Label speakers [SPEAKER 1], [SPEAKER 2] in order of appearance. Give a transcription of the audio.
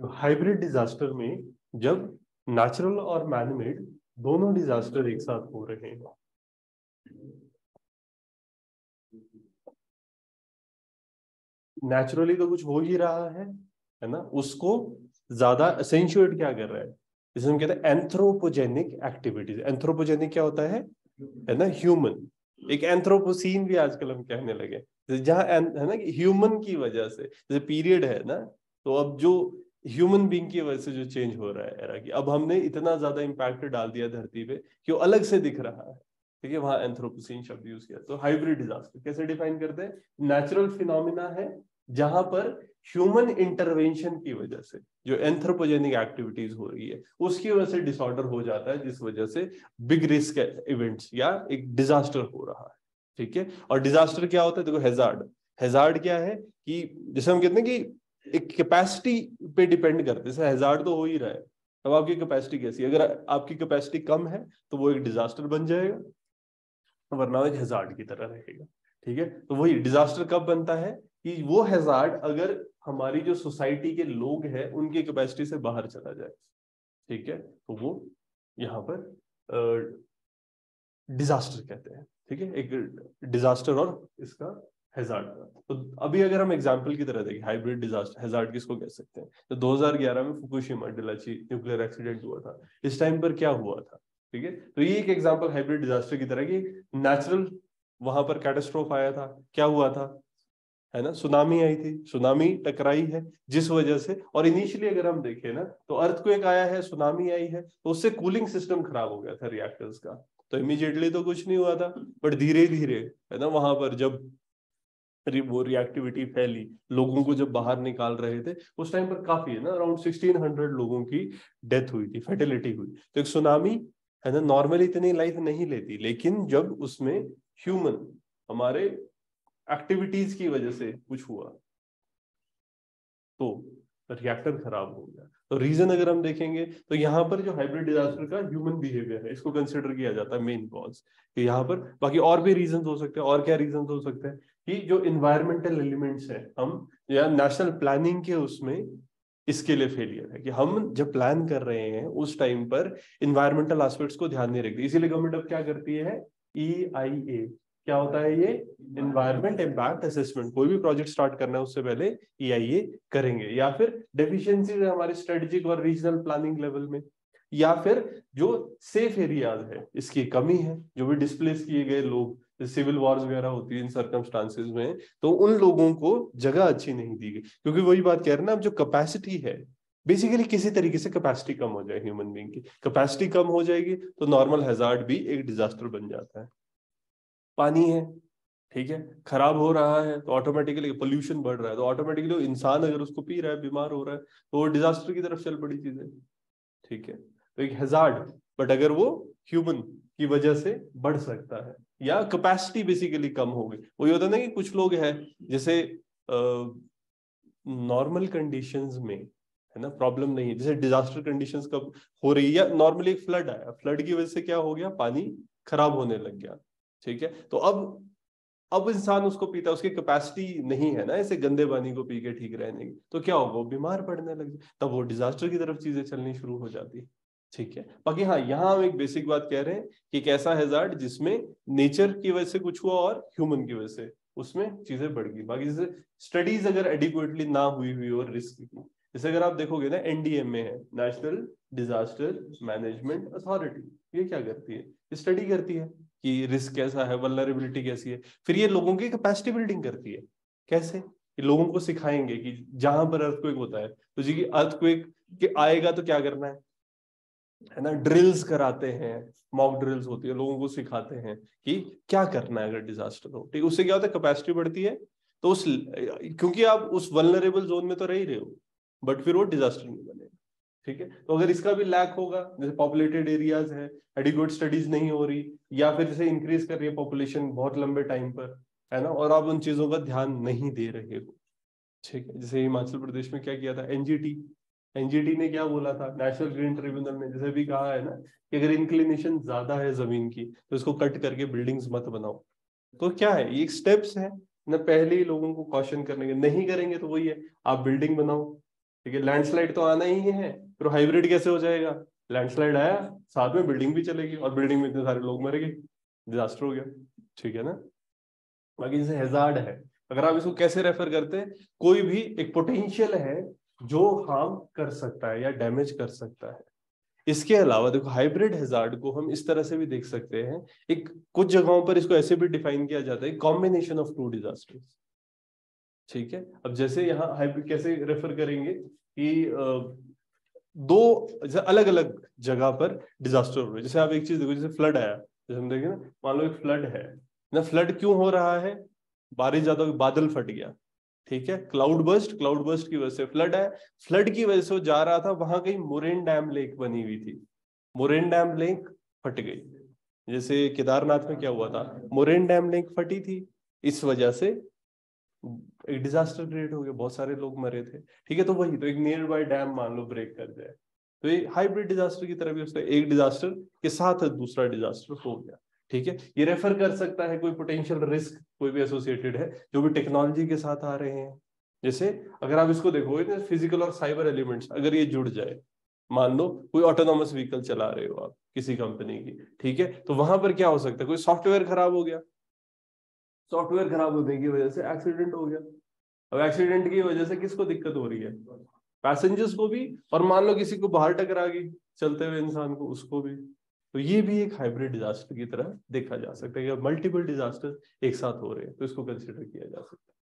[SPEAKER 1] Hybrid disaster में जब natural और मैनमेड दोनों डिजास्टर एक साथ हो रहे हैं, नेचुरली तो कुछ हो ही रहा है ना, उसको ज्यादा असेंशिएट क्या कर रहा है, जिसे हम कहते हैं एंथ्रोपोजेनिक एक्टिविटीज। एंथ्रोपोजेनिक क्या होता है ना, ह्यूमन। एक एंथ्रोपोसीन भी आजकल हम कहने लगे, जहां है ना कि ह्यूमन की वजह से, जैसे पीरियड है ना, तो अब जो ह्यूमन बीइंग की वजह से जो चेंज हो रहा है एरा की, अब हमने इतना ज्यादा इम्पैक्ट डाल दिया धरती पे कि वो अलग से दिख रहा है। ठीक है, वहां एंथ्रोपोसीन शब्द यूज किया। तो हाइब्रिड डिजास्टर कैसे डिफाइन करते हैं? नेचुरल फिनोमिना है जहां पर ह्यूमन इंटरवेंशन की वजह से जो एंथ्रोपोजेनिक एक्टिविटीज हो रही है उसकी वजह से डिसऑर्डर हो जाता है, जिस वजह से बिग रिस्क इवेंट्स या एक डिजास्टर हो रहा है। ठीक है, और डिजास्टर क्या होता है? देखो, हैजार्ड, हैजार्ड क्या है कि जैसे हम कहते हैं कि एक कैपेसिटी पे डिपेंड करते हैं। जैसे हैजार्ड तो हो ही रहा है, अब आपकी कैपेसिटी कैसी है? अगर आपकी कैपेसिटी कम है तो वो एक डिजास्टर बन जाएगा, वरना एक हैजार्ड की तरह रहेगा। ठीक है, तो वही डिजास्टर कब बनता है कि वो हैजार्ड अगर हमारी जो सोसाइटी के लोग हैं उनकी कैपेसिटी से बाहर चला जाए। ठीक है, तो वो यहाँ पर डिजास्टर कहते हैं। ठीक है, एक डिजास्टर और इसका हैजार्ड का। तो अभी अगर हम एग्जांपल की तरह देखें, हाइब्रिड डिजास्टर हैजार्ड किसको कह सकते हैं? तो 2011 में फुकुशिमा डिलाची न्यूक्लियर एक्सीडेंट हुआ था। इस टाइम पर क्या हुआ था? ठीक है, तो ये एक एग्जांपल हाइब्रिड डिजास्टर की तरह की नेचुरल वहां पर कैटास्ट्रोफ आया था। क्या हुआ था? है ना, सुनामी आई थी, सुनामी टकराई है जिस वजह से। और इनिशियली अगर हम देखें ना, तो अर्थक्वेक आया है, सुनामी आई है, तो उससे कूलिंग सिस्टम खराब हो गया था रिएक्टर्स का। तो इमीडिएटली तो कुछ नहीं हुआ था, बट धीरे धीरे है ना, वहां पर जब वो रिएक्टिविटी फैली, लोगों को जब बाहर निकाल रहे थे, उस टाइम पर काफी है ना, अराउंड 1600 लोगों की डेथ हुई थी, फेर्टिलिटी हुई। तो एक सुनामी है ना, नॉर्मली इतनी लाइफ नहीं लेती, लेकिन जब उसमें ह्यूमन हमारे एक्टिविटीज की वजह से कुछ हुआ तो रिएक्टर खराब हो गया। तो रीजन अगर हम देखेंगे तो यहाँ पर जो हाइब्रिड डिजास्टर का ह्यूमन बिहेवियर है, इसको कंसिडर किया जाता है मेन कॉज कि यहाँ पर। बाकी और भी रीजन हो सकते हैं। और क्या रीजन हो सकते हैं? कि जो इन्वायरमेंटल एलिमेंट्स हैं, हम या नेशनल प्लानिंग के उसमें इसके लिए फेलियर है कि हम जब प्लान कर रहे हैं उस टाइम पर इन्वायरमेंटल एस्पेक्ट्स को ध्यान नहीं रखते। इसीलिए गवर्नमेंट अब क्या करती है? EIA। क्या होता है ये? Environment impact assessment. कोई भी प्रोजेक्ट स्टार्ट करना है उससे पहले EIA करेंगे। या फिर डेफिशिएंसीज है हमारे स्ट्रेटेजिक और रीजनल प्लानिंग लेवल में, या फिर जो सेफ एरियाज है इसकी कमी है, जो भी डिस्प्लेस किए गए लोग, सिविल वॉर्स वगैरह होती है इन सर्कमस्टांसेस में, तो उन लोगों को जगह अच्छी नहीं दी गई। क्योंकि वही बात कह रहे हैं ना, अब जो कैपेसिटी है, बेसिकली किसी तरीके से कैपेसिटी कम हो जाए, ह्यूमन बीइंग की कैपेसिटी कम हो जाएगी तो नॉर्मल हैजार्ड भी एक डिजास्टर बन जाता है। पानी है, ठीक है, खराब हो रहा है तो ऑटोमेटिकली पोल्यूशन बढ़ रहा है, तो ऑटोमेटिकली इंसान अगर उसको पी रहा है, बीमार हो रहा है, तो वो डिजास्टर की तरफ चल पड़ी चीजें। ठीक है, तो एक हैजार्ड, बट अगर वो ह्यूमन की वजह से बढ़ सकता है या कैपेसिटी बेसिकली कम हो गई। वही होता है ना कि कुछ लोग हैं, जैसे नॉर्मल कंडीशंस में है ना प्रॉब्लम नहीं है, जैसे डिजास्टर कंडीशंस कब हो रही है, या नॉर्मली एक फ्लड आया, फ्लड की वजह से क्या हो गया? पानी खराब होने लग गया। ठीक है, तो अब इंसान उसको पीता है, उसकी कैपेसिटी नहीं है ना ऐसे गंदे पानी को पी के ठीक रहने की, तो क्या होगा? वो बीमार पड़ने लग जाए, तब वो डिजास्टर की तरफ चीजें चलनी शुरू हो जाती है। ठीक है, बाकी हाँ, यहाँ हम एक बेसिक बात कह रहे हैं कि एक ऐसा हैजार्ड जिसमें नेचर की वजह से कुछ हुआ और ह्यूमन की वजह से उसमें चीजें बढ़ गई। बाकी जैसे स्टडीज अगर एडिक्वेटली ना हुई और रिस्क की, जैसे अगर आप देखोगे ना, NDMA है, नेशनल डिजास्टर मैनेजमेंट अथॉरिटी, ये क्या करती है? स्टडी करती है कि रिस्क कैसा है, वल्नरेबिलिटी कैसी है, फिर ये लोगों की कैपेसिटी बिल्डिंग करती है। कैसे? ये लोगों को सिखाएंगे कि जहां पर अर्थक्वेक होता है तो जी, अर्थक्वेक के आएगा तो क्या करना है ना, ड्रिल्स कराते हैं, मॉक ड्रिल्स होती है, लोगों को सिखाते हैं कि क्या करना है अगर डिजास्टर हो। ठीक, उससे क्या होता है? कैपेसिटी बढ़ती है, तो उस क्योंकि आप उस वल्नरेबल जोन में तो रह ही रहे हो, बट फिर वो डिजास्टर नहीं बनेगा। ठीक है, तो अगर इसका भी लैक होगा, जैसे पॉपुलेटेड एरियाज है, एडिक्वेट स्टडीज नहीं हो रही, या फिर जैसे इंक्रीज कर रही है पॉपुलेशन बहुत लंबे टाइम पर, है ना, और आप उन चीजों का ध्यान नहीं दे रहे हो। ठीक है, जैसे हिमाचल प्रदेश में क्या किया था NGT, NGT ने क्या बोला था, नेशनल ग्रीन ट्रिब्यूनल ने जैसे भी कहा है ना कि अगर इंक्लिनेशन ज्यादा है जमीन की तो इसको कट करके बिल्डिंग्स मत बनाओ। तो क्या है, ये स्टेप्स है ना, पहले ही लोगों को कॉशन करने के, नहीं करेंगे तो वही है, आप बिल्डिंग बनाओ, ठीक है, लैंडस्लाइड तो आना ही है, फिर हाइब्रिड कैसे हो जाएगा? लैंडस्लाइड आया, साथ में बिल्डिंग भी चलेगी और बिल्डिंग में इतने सारे लोग मरेंगे, डिजास्टर हो गया। ठीक है ना। बाकी जैसे हैजार्ड है, अगर आप इसको कैसे रेफर करते हैं, कोई भी एक पोटेंशियल है जो हार्म कर सकता है या डैमेज कर सकता है। इसके अलावा देखो हाइब्रिड हैजार्ड को हम इस तरह से भी देख सकते हैं, एक कुछ जगहों पर इसको ऐसे भी डिफाइन किया जाता है, कॉम्बिनेशन ऑफ टू डिजास्टर्स। ठीक है, अब जैसे यहाँ हाइब्रिड कैसे रेफर करेंगे कि दो जैसे अलग अलग जगह पर डिजास्टर हो रहे हैं। जैसे आप एक चीज देखो, जैसे फ्लड आया, जैसे हम देखें ना, मान लो एक फ्लड है ना, फ्लड क्यों हो रहा है? बारिश ज्यादा हुई, बादल फट गया, ठीक है, क्लाउड बर्स्ट की वजह से फ्लड है। फ्लड की वजह से वो जा रहा था, वहां कहीं मोरेन डैम लेक बनी हुई थी, मोरेन डैम लेक फट गई। जैसे केदारनाथ में क्या हुआ था, मोरेन डैम लेक फटी थी, इस वजह से एक डिजास्टर क्रिएट हो गया, बहुत सारे लोग मरे थे। ठीक है, तो वही तो एक नियर बाय डैम मान लो ब्रेक कर जाए, तो ये हाइब्रिड डिजास्टर की तरह भी उसका एक डिजास्टर के साथ दूसरा डिजास्टर हो गया। ठीक है, ये रेफर कर सकता है कोई पोटेंशियल रिस्क कोई भी एसोसिएटेड है जो भी टेक्नोलॉजी के साथ आ रहे हैं। जैसे अगर आप इसको देखोगे ना, फिजिकल और साइबर एलिमेंट्स अगर ये जुड़ जाए, मान लो कोई ऑटोनॉमस व्हीकल चला रहे हो आप किसी कंपनी की, ठीक है, तो वहां पर क्या हो सकता है, कोई सॉफ्टवेयर खराब हो गया, सॉफ्टवेयर खराब होने की वजह से एक्सीडेंट हो गया। अब एक्सीडेंट की वजह से किसको दिक्कत हो रही है? पैसेंजर्स को भी, और मान लो किसी को बाहर टकरा गई चलते हुए इंसान को, उसको भी। तो ये भी एक हाइब्रिड डिजास्टर की तरह देखा जा सकता है कि मल्टीपल डिजास्टर एक साथ हो रहे हैं, तो इसको कंसिडर किया जा सकता है।